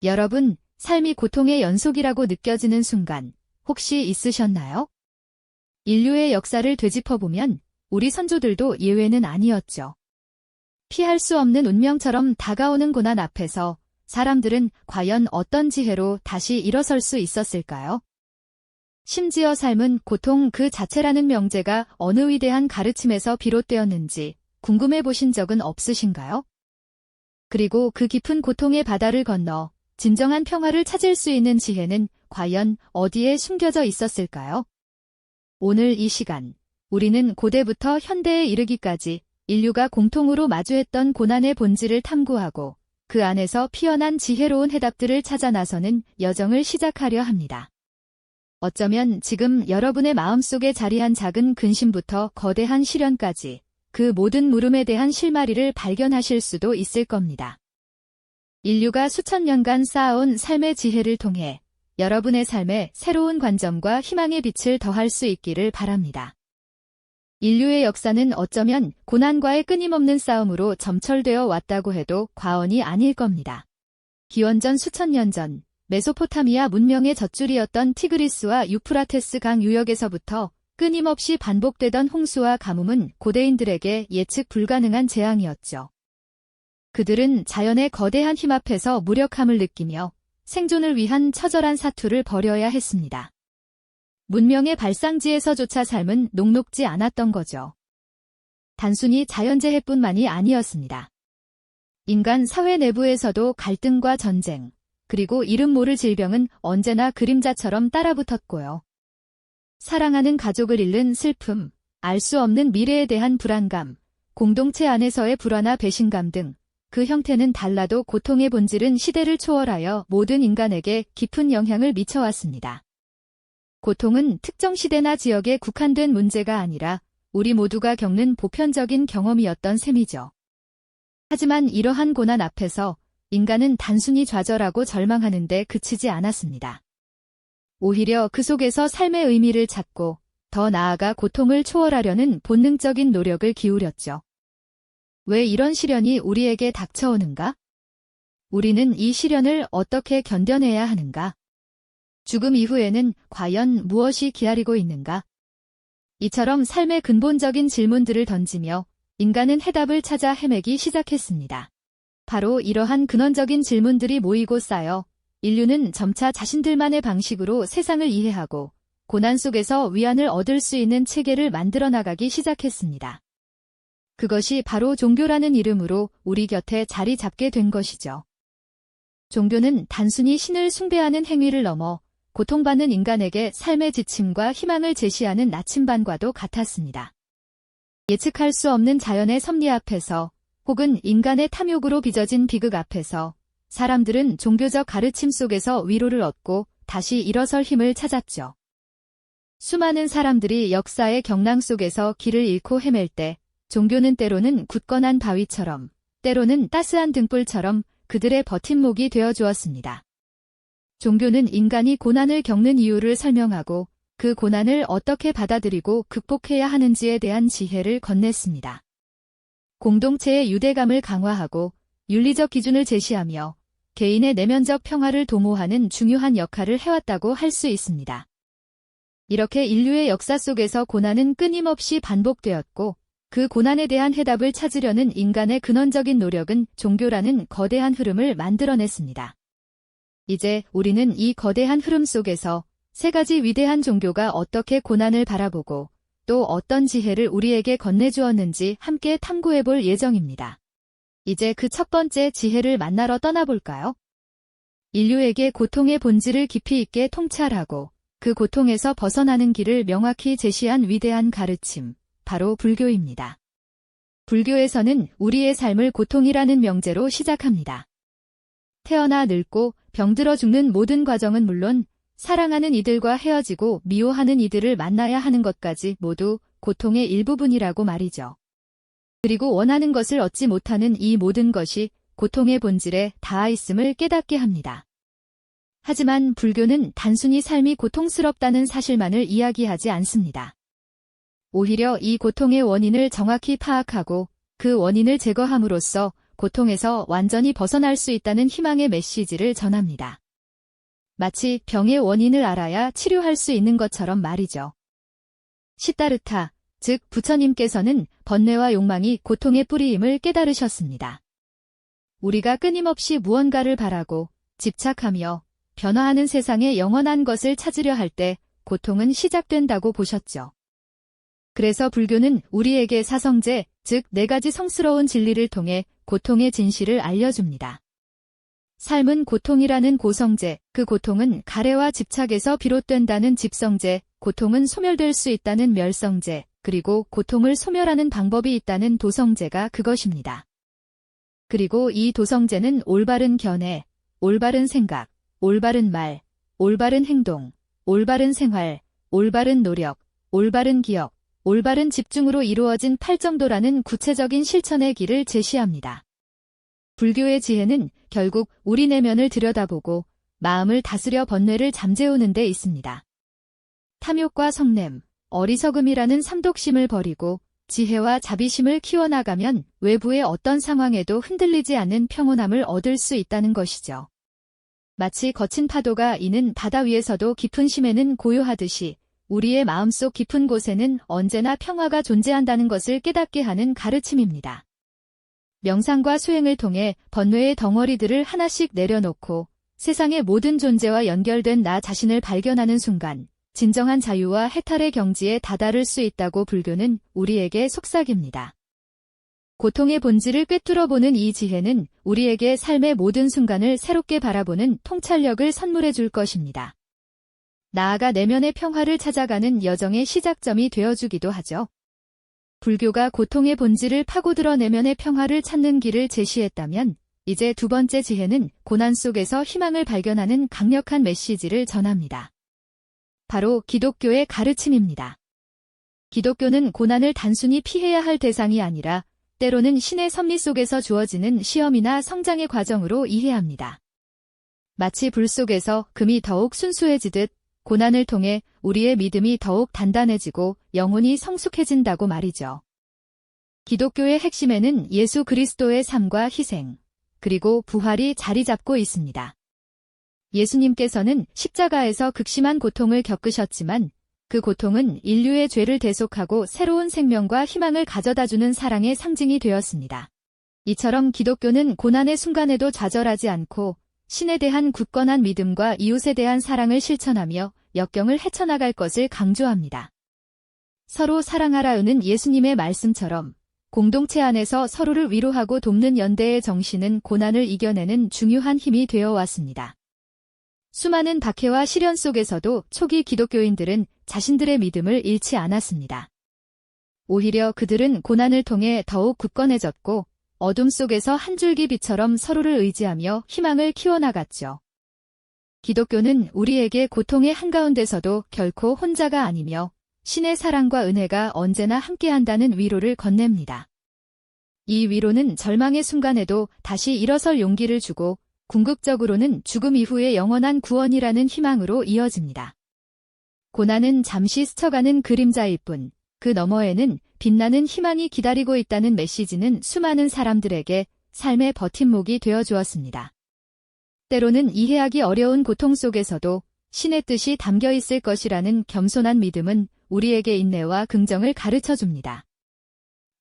여러분, 삶이 고통의 연속이라고 느껴지는 순간 혹시 있으셨나요? 인류의 역사를 되짚어보면 우리 선조들도 예외는 아니었죠. 피할 수 없는 운명처럼 다가오는 고난 앞에서 사람들은 과연 어떤 지혜로 다시 일어설 수 있었을까요? 심지어 삶은 고통 그 자체라는 명제가 어느 위대한 가르침에서 비롯되었는지 궁금해 보신 적은 없으신가요? 그리고 그 깊은 고통의 바다를 건너 진정한 평화를 찾을 수 있는 지혜는 과연 어디에 숨겨져 있었을까요? 오늘 이 시간, 우리는 고대부터 현대에 이르기까지 인류가 공통으로 마주했던 고난의 본질을 탐구하고 그 안에서 피어난 지혜로운 해답들을 찾아 나서는 여정을 시작하려 합니다. 어쩌면 지금 여러분의 마음속에 자리한 작은 근심부터 거대한 시련까지 그 모든 물음에 대한 실마리를 발견하실 수도 있을 겁니다. 인류가 수천 년간 쌓아온 삶의 지혜를 통해 여러분의 삶에 새로운 관점과 희망의 빛을 더할 수 있기를 바랍니다. 인류의 역사는 어쩌면 고난과의 끊임없는 싸움으로 점철되어 왔다고 해도 과언이 아닐 겁니다. 기원전 수천 년 전 메소포타미아 문명의 젖줄이었던 티그리스와 유프라테스 강 유역에서부터 끊임없이 반복되던 홍수와 가뭄은 고대인들에게 예측 불가능한 재앙이었죠. 그들은 자연의 거대한 힘 앞에서 무력함을 느끼며 생존을 위한 처절한 사투를 벌여야 했습니다. 문명의 발상지에서조차 삶은 녹록지 않았던 거죠. 단순히 자연재해뿐만이 아니었습니다. 인간 사회 내부에서도 갈등과 전쟁, 그리고 이름 모를 질병은 언제나 그림자처럼 따라붙었고요. 사랑하는 가족을 잃는 슬픔, 알 수 없는 미래에 대한 불안감, 공동체 안에서의 불화나 배신감 등 그 형태는 달라도 고통의 본질은 시대를 초월하여 모든 인간에게 깊은 영향을 미쳐왔습니다. 고통은 특정 시대나 지역에 국한된 문제가 아니라 우리 모두가 겪는 보편적인 경험이었던 셈이죠. 하지만 이러한 고난 앞에서 인간은 단순히 좌절하고 절망하는 데 그치지 않았습니다. 오히려 그 속에서 삶의 의미를 찾고 더 나아가 고통을 초월하려는 본능적인 노력을 기울였죠. 왜 이런 시련이 우리에게 닥쳐오는가? 우리는 이 시련을 어떻게 견뎌내야 하는가? 죽음 이후에는 과연 무엇이 기다리고 있는가? 이처럼 삶의 근본적인 질문들을 던지며 인간은 해답을 찾아 헤매기 시작했습니다. 바로 이러한 근원적인 질문들이 모이고 쌓여 인류는 점차 자신들만의 방식으로 세상을 이해하고 고난 속에서 위안을 얻을 수 있는 체계를 만들어 나가기 시작했습니다. 그것이 바로 종교라는 이름으로 우리 곁에 자리 잡게 된 것이죠. 종교는 단순히 신을 숭배하는 행위를 넘어 고통받는 인간에게 삶의 지침과 희망을 제시하는 나침반과도 같았습니다. 예측할 수 없는 자연의 섭리 앞에서 혹은 인간의 탐욕으로 빚어진 비극 앞에서 사람들은 종교적 가르침 속에서 위로를 얻고 다시 일어설 힘을 찾았죠. 수많은 사람들이 역사의 경랑 속에서 길을 잃고 헤맬 때 종교는 때로는 굳건한 바위처럼, 때로는 따스한 등불처럼 그들의 버팀목이 되어 주었습니다. 종교는 인간이 고난을 겪는 이유를 설명하고 그 고난을 어떻게 받아들이고 극복해야 하는지에 대한 지혜를 건넸습니다. 공동체의 유대감을 강화하고 윤리적 기준을 제시하며 개인의 내면적 평화를 도모하는 중요한 역할을 해왔다고 할 수 있습니다. 이렇게 인류의 역사 속에서 고난은 끊임없이 반복되었고 그 고난에 대한 해답을 찾으려는 인간의 근원적인 노력은 종교라는 거대한 흐름을 만들어냈습니다. 이제 우리는 이 거대한 흐름 속에서 세 가지 위대한 종교가 어떻게 고난을 바라보고 또 어떤 지혜를 우리에게 건네주었는지 함께 탐구해볼 예정입니다. 이제 그 첫 번째 지혜를 만나러 떠나볼까요? 인류에게 고통의 본질을 깊이 있게 통찰하고 그 고통에서 벗어나는 길을 명확히 제시한 위대한 가르침, 바로 불교입니다. 불교에서는 우리의 삶을 고통이라는 명제로 시작합니다. 태어나 늙고 병들어 죽는 모든 과정은 물론 사랑하는 이들과 헤어지고 미워하는 이들을 만나야 하는 것까지 모두 고통의 일부분이라고 말이죠. 그리고 원하는 것을 얻지 못하는 이 모든 것이 고통의 본질에 닿아 있음을 깨닫게 합니다. 하지만 불교는 단순히 삶이 고통스럽다는 사실만을 이야기하지 않습니다. 오히려 이 고통의 원인을 정확히 파악하고 그 원인을 제거함으로써 고통에서 완전히 벗어날 수 있다는 희망의 메시지를 전합니다. 마치 병의 원인을 알아야 치료할 수 있는 것처럼 말이죠. 시다르타, 즉 부처님께서는 번뇌와 욕망이 고통의 뿌리임을 깨달으셨습니다. 우리가 끊임없이 무언가를 바라고 집착하며 변화하는 세상의 영원한 것을 찾으려 할 때 고통은 시작된다고 보셨죠. 그래서 불교는 우리에게 사성제, 즉 4가지 성스러운 진리를 통해 고통의 진실을 알려줍니다. 삶은 고통이라는 고성제, 그 고통은 가래와 집착에서 비롯된다는 집성제, 고통은 소멸될 수 있다는 멸성제, 그리고 고통을 소멸하는 방법이 있다는 도성제가 그것입니다. 그리고 이 도성제는 올바른 견해, 올바른 생각, 올바른 말, 올바른 행동, 올바른 생활, 올바른 노력, 올바른 기억, 올바른 집중으로 이루어진 팔정도라는 구체적인 실천의 길을 제시합니다. 불교의 지혜는 결국 우리 내면을 들여다보고 마음을 다스려 번뇌를 잠재우는 데 있습니다. 탐욕과 성냄, 어리석음이라는 삼독심을 버리고 지혜와 자비심을 키워나가면 외부의 어떤 상황에도 흔들리지 않는 평온함을 얻을 수 있다는 것이죠. 마치 거친 파도가 이는 바다 위에서도 깊은 심에는 고요하듯이 우리의 마음속 깊은 곳에는 언제나 평화가 존재한다는 것을 깨닫게 하는 가르침입니다. 명상과 수행을 통해 번뇌의 덩어리들을 하나씩 내려놓고 세상의 모든 존재와 연결된 나 자신을 발견하는 순간 진정한 자유와 해탈의 경지에 다다를 수 있다고 불교는 우리에게 속삭입니다. 고통의 본질을 꿰뚫어보는 이 지혜는 우리에게 삶의 모든 순간을 새롭게 바라보는 통찰력을 선물해 줄 것입니다. 나아가 내면의 평화를 찾아가는 여정의 시작점이 되어주기도 하죠. 불교가 고통의 본질을 파고들어 내면의 평화를 찾는 길을 제시했다면 이제 2번째 지혜는 고난 속에서 희망을 발견하는 강력한 메시지를 전합니다. 바로 기독교의 가르침입니다. 기독교는 고난을 단순히 피해야 할 대상이 아니라 때로는 신의 섭리 속에서 주어지는 시험이나 성장의 과정으로 이해합니다. 마치 불 속에서 금이 더욱 순수해지듯 고난을 통해 우리의 믿음이 더욱 단단해지고 영혼이 성숙해진다고 말이죠. 기독교의 핵심에는 예수 그리스도의 삶과 희생, 그리고 부활이 자리 잡고 있습니다. 예수님께서는 십자가에서 극심한 고통을 겪으셨지만 그 고통은 인류의 죄를 대속하고 새로운 생명과 희망을 가져다주는 사랑의 상징이 되었습니다. 이처럼 기독교는 고난의 순간에도 좌절하지 않고 신에 대한 굳건한 믿음과 이웃에 대한 사랑을 실천하며 역경을 헤쳐나갈 것을 강조합니다. 서로 사랑하라는 예수님의 말씀처럼 공동체 안에서 서로를 위로하고 돕는 연대의 정신은 고난을 이겨내는 중요한 힘이 되어 왔습니다. 수많은 박해와 시련 속에서도 초기 기독교인들은 자신들의 믿음을 잃지 않았습니다. 오히려 그들은 고난을 통해 더욱 굳건해졌고 어둠 속에서 한 줄기 빛처럼 서로를 의지하며 희망을 키워나갔죠. 기독교는 우리에게 고통의 한가운데서도 결코 혼자가 아니며 신의 사랑과 은혜가 언제나 함께한다는 위로를 건넵니다. 이 위로는 절망의 순간에도 다시 일어설 용기를 주고 궁극적으로는 죽음 이후의 영원한 구원이라는 희망으로 이어집니다. 고난은 잠시 스쳐가는 그림자일 뿐, 그 너머에는 빛나는 희망이 기다리고 있다는 메시지는 수많은 사람들에게 삶의 버팀목이 되어 주었습니다. 때로는 이해하기 어려운 고통 속에서도 신의 뜻이 담겨 있을 것이라는 겸손한 믿음은 우리에게 인내와 긍정을 가르쳐 줍니다.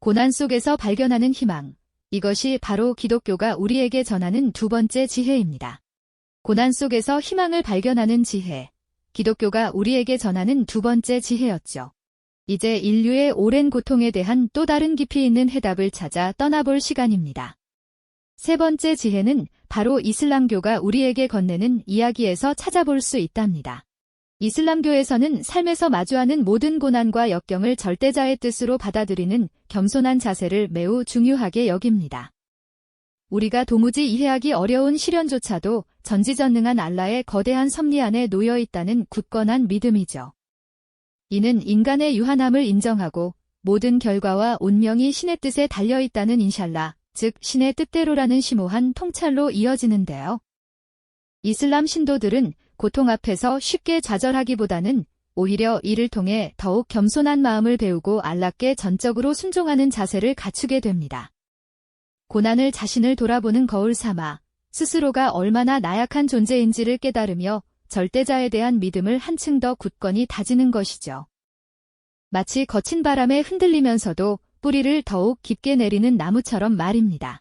고난 속에서 발견하는 희망, 이것이 바로 기독교가 우리에게 전하는 2번째 지혜입니다. 고난 속에서 희망을 발견하는 지혜, 기독교가 우리에게 전하는 2번째 지혜였죠. 이제 인류의 오랜 고통에 대한 또 다른 깊이 있는 해답을 찾아 떠나볼 시간입니다. 3번째 지혜는 바로 이슬람교가 우리에게 건네는 이야기에서 찾아볼 수 있답니다. 이슬람교에서는 삶에서 마주하는 모든 고난과 역경을 절대자의 뜻으로 받아들이는 겸손한 자세를 매우 중요하게 여깁니다. 우리가 도무지 이해하기 어려운 시련조차도 전지전능한 알라의 거대한 섭리 안에 놓여 있다는 굳건한 믿음이죠. 이는 인간의 유한함을 인정하고 모든 결과와 운명이 신의 뜻에 달려있다는 인샬라, 즉 신의 뜻대로라는 심오한 통찰로 이어지는데요. 이슬람 신도들은 고통 앞에서 쉽게 좌절하기보다는 오히려 이를 통해 더욱 겸손한 마음을 배우고 알라께 전적으로 순종하는 자세를 갖추게 됩니다. 고난을 자신을 돌아보는 거울 삼아 스스로가 얼마나 나약한 존재인지를 깨달으며 절대자에 대한 믿음을 한층 더 굳건히 다지는 것이죠. 마치 거친 바람에 흔들리면서도 뿌리를 더욱 깊게 내리는 나무처럼 말입니다.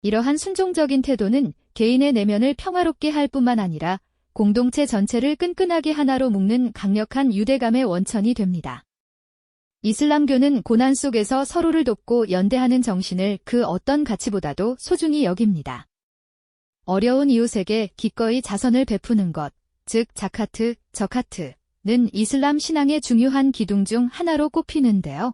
이러한 순종적인 태도는 개인의 내면을 평화롭게 할 뿐만 아니라 공동체 전체를 끈끈하게 하나로 묶는 강력한 유대감의 원천이 됩니다. 이슬람교는 고난 속에서 서로를 돕고 연대하는 정신을 그 어떤 가치보다도 소중히 여깁니다. 어려운 이웃에게 기꺼이 자선을 베푸는 것, 즉 자카트, 저카트는 이슬람 신앙의 중요한 기둥 중 하나로 꼽히는데요.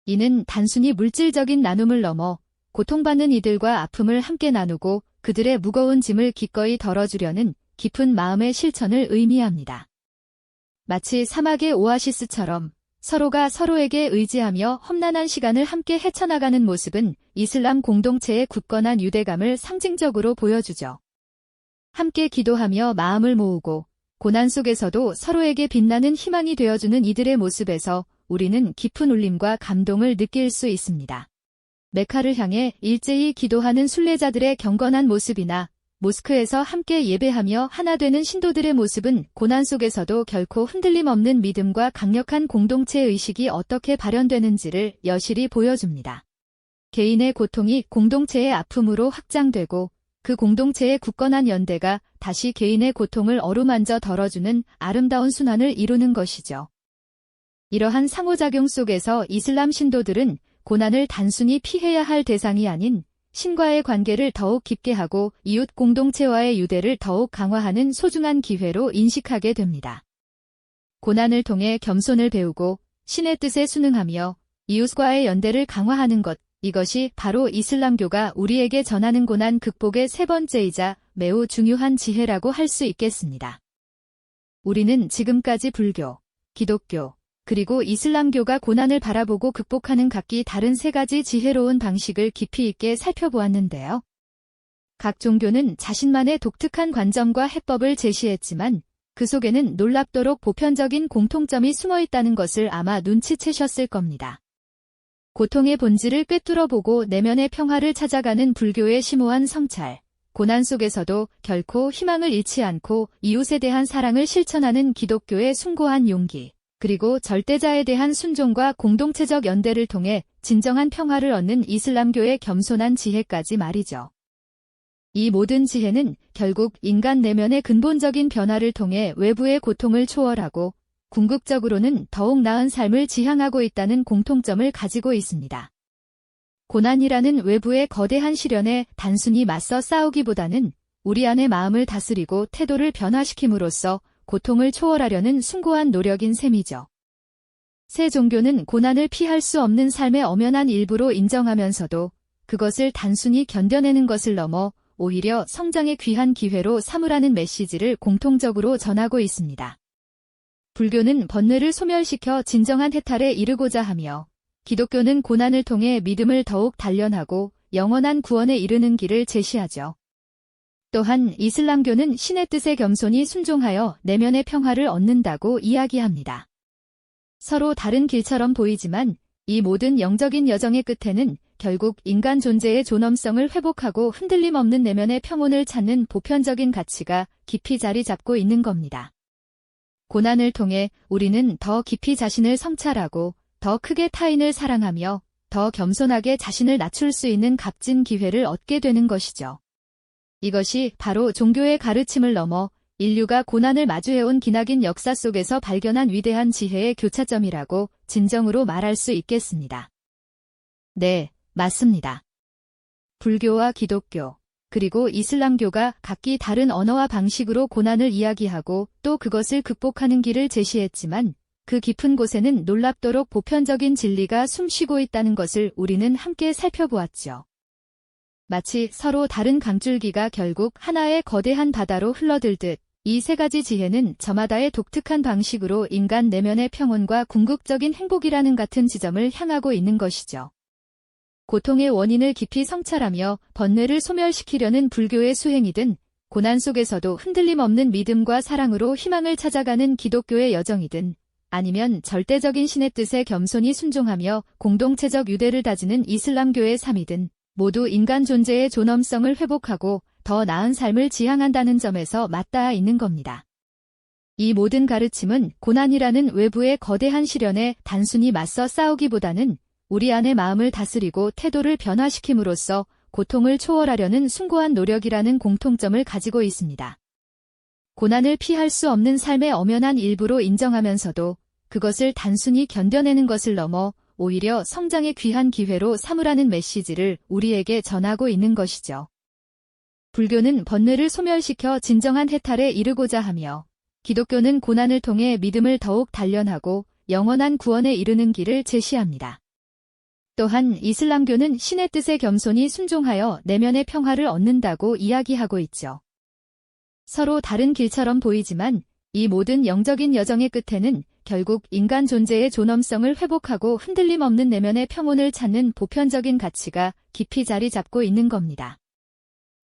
이는 단순히 물질적인 나눔을 넘어 고통받는 이들과 아픔을 함께 나누고 그들의 무거운 짐을 기꺼이 덜어주려는 깊은 마음의 실천을 의미합니다. 마치 사막의 오아시스처럼 서로가 서로에게 의지하며 험난한 시간을 함께 헤쳐나가는 모습은 이슬람 공동체의 굳건한 유대감을 상징적으로 보여주죠. 함께 기도하며 마음을 모으고 고난 속에서도 서로에게 빛나는 희망이 되어주는 이들의 모습에서 우리는 깊은 울림과 감동을 느낄 수 있습니다. 메카를 향해 일제히 기도하는 순례자들의 경건한 모습이나 모스크에서 함께 예배하며 하나 되는 신도들의 모습은 고난 속에서도 결코 흔들림 없는 믿음과 강력한 공동체 의식이 어떻게 발현되는지를 여실히 보여줍니다. 개인의 고통이 공동체의 아픔으로 확장되고 그 공동체의 굳건한 연대가 다시 개인의 고통을 어루만져 덜어주는 아름다운 순환을 이루는 것이죠. 이러한 상호작용 속에서 이슬람 신도들은 고난을 단순히 피해야 할 대상이 아닌 신과의 관계를 더욱 깊게 하고 이웃 공동체와의 유대를 더욱 강화하는 소중한 기회로 인식하게 됩니다. 고난을 통해 겸손을 배우고 신의 뜻에 순응하며 이웃과의 연대를 강화하는 것, 이것이 바로 이슬람교가 우리에게 전하는 고난 극복의 세 번째이자 매우 중요한 지혜라고 할 수 있겠습니다. 우리는 지금까지 불교, 기독교, 그리고 이슬람교가 고난을 바라보고 극복하는 각기 다른 세 가지 지혜로운 방식을 깊이 있게 살펴보았는데요. 각 종교는 자신만의 독특한 관점과 해법을 제시했지만 그 속에는 놀랍도록 보편적인 공통점이 숨어 있다는 것을 아마 눈치채셨을 겁니다. 고통의 본질을 꿰뚫어보고 내면의 평화를 찾아가는 불교의 심오한 성찰, 고난 속에서도 결코 희망을 잃지 않고 이웃에 대한 사랑을 실천하는 기독교의 숭고한 용기, 그리고 절대자에 대한 순종과 공동체적 연대를 통해 진정한 평화를 얻는 이슬람교의 겸손한 지혜까지 말이죠. 이 모든 지혜는 결국 인간 내면의 근본적인 변화를 통해 외부의 고통을 초월하고 궁극적으로는 더욱 나은 삶을 지향하고 있다는 공통점을 가지고 있습니다. 고난이라는 외부의 거대한 시련에 단순히 맞서 싸우기보다는 우리 안의 마음을 다스리고 태도를 변화시킴으로써 고통을 초월하려는 숭고한 노력인 셈이죠. 새 종교는 고난을 피할 수 없는 삶의 엄연한 일부로 인정하면서도 그것을 단순히 견뎌내는 것을 넘어 오히려 성장의 귀한 기회로 삼으라는 메시지를 공통적으로 전하고 있습니다. 불교는 번뇌를 소멸시켜 진정한 해탈에 이르고자 하며 기독교는 고난을 통해 믿음을 더욱 단련하고 영원한 구원에 이르는 길을 제시하죠. 또한 이슬람교는 신의 뜻에 겸손히 순종하여 내면의 평화를 얻는다고 이야기합니다. 서로 다른 길처럼 보이지만 이 모든 영적인 여정의 끝에는 결국 인간 존재의 존엄성을 회복하고 흔들림 없는 내면의 평온을 찾는 보편적인 가치가 깊이 자리 잡고 있는 겁니다. 고난을 통해 우리는 더 깊이 자신을 성찰하고 더 크게 타인을 사랑하며 더 겸손하게 자신을 낮출 수 있는 값진 기회를 얻게 되는 것이죠. 이것이 바로 종교의 가르침을 넘어 인류가 고난을 마주해온 기나긴 역사 속에서 발견한 위대한 지혜의 교차점이라고 진정으로 말할 수 있겠습니다. 네, 맞습니다. 불교와 기독교, 그리고 이슬람교가 각기 다른 언어와 방식으로 고난을 이야기하고 또 그것을 극복하는 길을 제시했지만 그 깊은 곳에는 놀랍도록 보편적인 진리가 숨쉬고 있다는 것을 우리는 함께 살펴보았죠. 마치 서로 다른 강줄기가 결국 하나의 거대한 바다로 흘러들듯 이 세 가지 지혜는 저마다의 독특한 방식으로 인간 내면의 평온과 궁극적인 행복이라는 같은 지점을 향하고 있는 것이죠. 고통의 원인을 깊이 성찰하며 번뇌를 소멸시키려는 불교의 수행이든 고난 속에서도 흔들림 없는 믿음과 사랑으로 희망을 찾아가는 기독교의 여정이든 아니면 절대적인 신의 뜻에 겸손히 순종하며 공동체적 유대를 다지는 이슬람교의 삶이든 모두 인간 존재의 존엄성을 회복하고 더 나은 삶을 지향한다는 점에서 맞닿아 있는 겁니다. 이 모든 가르침은 고난이라는 외부의 거대한 시련에 단순히 맞서 싸우기보다는 우리 안의 마음을 다스리고 태도를 변화시킴으로써 고통을 초월하려는 숭고한 노력이라는 공통점을 가지고 있습니다. 고난을 피할 수 없는 삶의 엄연한 일부로 인정하면서도 그것을 단순히 견뎌내는 것을 넘어 오히려 성장의 귀한 기회로 삼으라는 메시지를 우리에게 전하고 있는 것이죠. 불교는 번뇌를 소멸시켜 진정한 해탈에 이르고자 하며 기독교는 고난을 통해 믿음을 더욱 단련하고 영원한 구원에 이르는 길을 제시합니다. 또한 이슬람교는 신의 뜻에 겸손히 순종하여 내면의 평화를 얻는다고 이야기하고 있죠. 서로 다른 길처럼 보이지만 이 모든 영적인 여정의 끝에는 결국 인간 존재의 존엄성을 회복하고 흔들림 없는 내면의 평온을 찾는 보편적인 가치가 깊이 자리 잡고 있는 겁니다.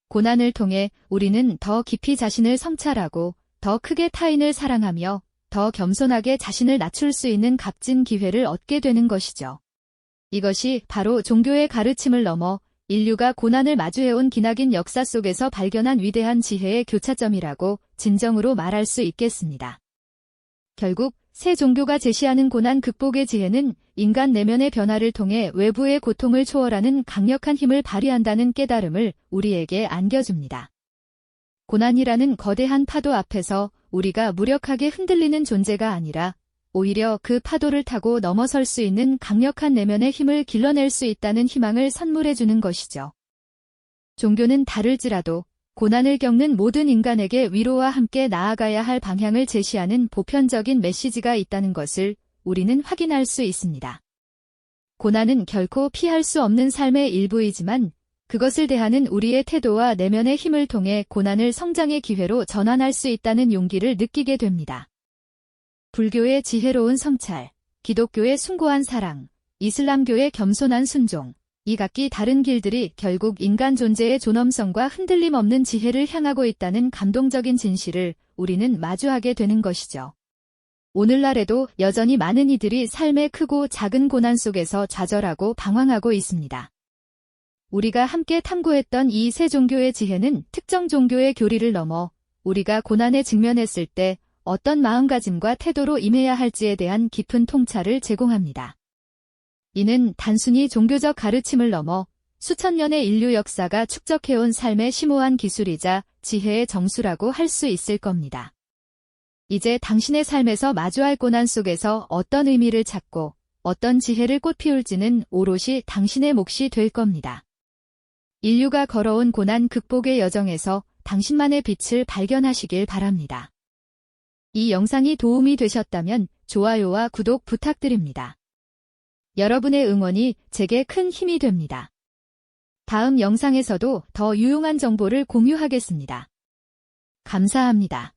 고난을 통해 우리는 더 깊이 자신을 성찰하고 더 크게 타인을 사랑하며 더 겸손하게 자신을 낮출 수 있는 값진 기회를 얻게 되는 것이죠. 이것이 바로 종교의 가르침을 넘어 인류가 고난을 마주해온 기나긴 역사 속에서 발견한 위대한 지혜의 교차점이라고 진정으로 말할 수 있겠습니다. 결국 새 종교가 제시하는 고난 극복의 지혜는 인간 내면의 변화를 통해 외부의 고통을 초월하는 강력한 힘을 발휘한다는 깨달음을 우리에게 안겨줍니다. 고난이라는 거대한 파도 앞에서 우리가 무력하게 흔들리는 존재가 아니라 오히려 그 파도를 타고 넘어설 수 있는 강력한 내면의 힘을 길러낼 수 있다는 희망을 선물해주는 것이죠. 종교는 다를지라도 고난을 겪는 모든 인간에게 위로와 함께 나아가야 할 방향을 제시하는 보편적인 메시지가 있다는 것을 우리는 확인할 수 있습니다. 고난은 결코 피할 수 없는 삶의 일부이지만 그것을 대하는 우리의 태도와 내면의 힘을 통해 고난을 성장의 기회로 전환할 수 있다는 용기를 느끼게 됩니다. 불교의 지혜로운 성찰, 기독교의 숭고한 사랑, 이슬람교의 겸손한 순종, 이 각기 다른 길들이 결국 인간 존재의 존엄성과 흔들림 없는 지혜를 향하고 있다는 감동적인 진실을 우리는 마주하게 되는 것이죠. 오늘날에도 여전히 많은 이들이 삶의 크고 작은 고난 속에서 좌절하고 방황하고 있습니다. 우리가 함께 탐구했던 이 세 종교의 지혜는 특정 종교의 교리를 넘어 우리가 고난에 직면했을 때 어떤 마음가짐과 태도로 임해야 할지에 대한 깊은 통찰을 제공합니다. 이는 단순히 종교적 가르침을 넘어 수천 년의 인류 역사가 축적해온 삶의 심오한 기술이자 지혜의 정수라고 할 수 있을 겁니다. 이제 당신의 삶에서 마주할 고난 속에서 어떤 의미를 찾고 어떤 지혜를 꽃피울지는 오롯이 당신의 몫이 될 겁니다. 인류가 걸어온 고난 극복의 여정에서 당신만의 빛을 발견하시길 바랍니다. 이 영상이 도움이 되셨다면 좋아요와 구독 부탁드립니다. 여러분의 응원이 제게 큰 힘이 됩니다. 다음 영상에서도 더 유용한 정보를 공유하겠습니다. 감사합니다.